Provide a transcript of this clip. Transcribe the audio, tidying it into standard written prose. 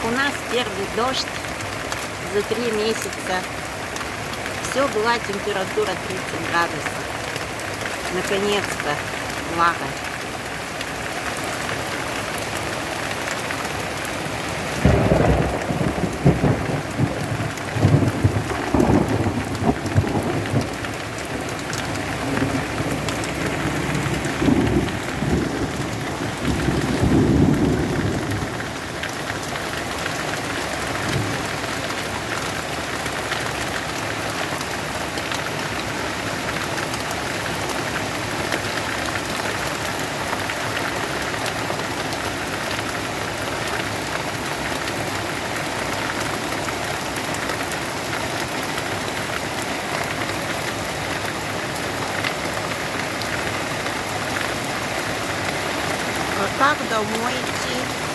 У нас первый дождь за 3 месяца. Все, была температура 30 градусов. Наконец-то влага. Вот так домой идти.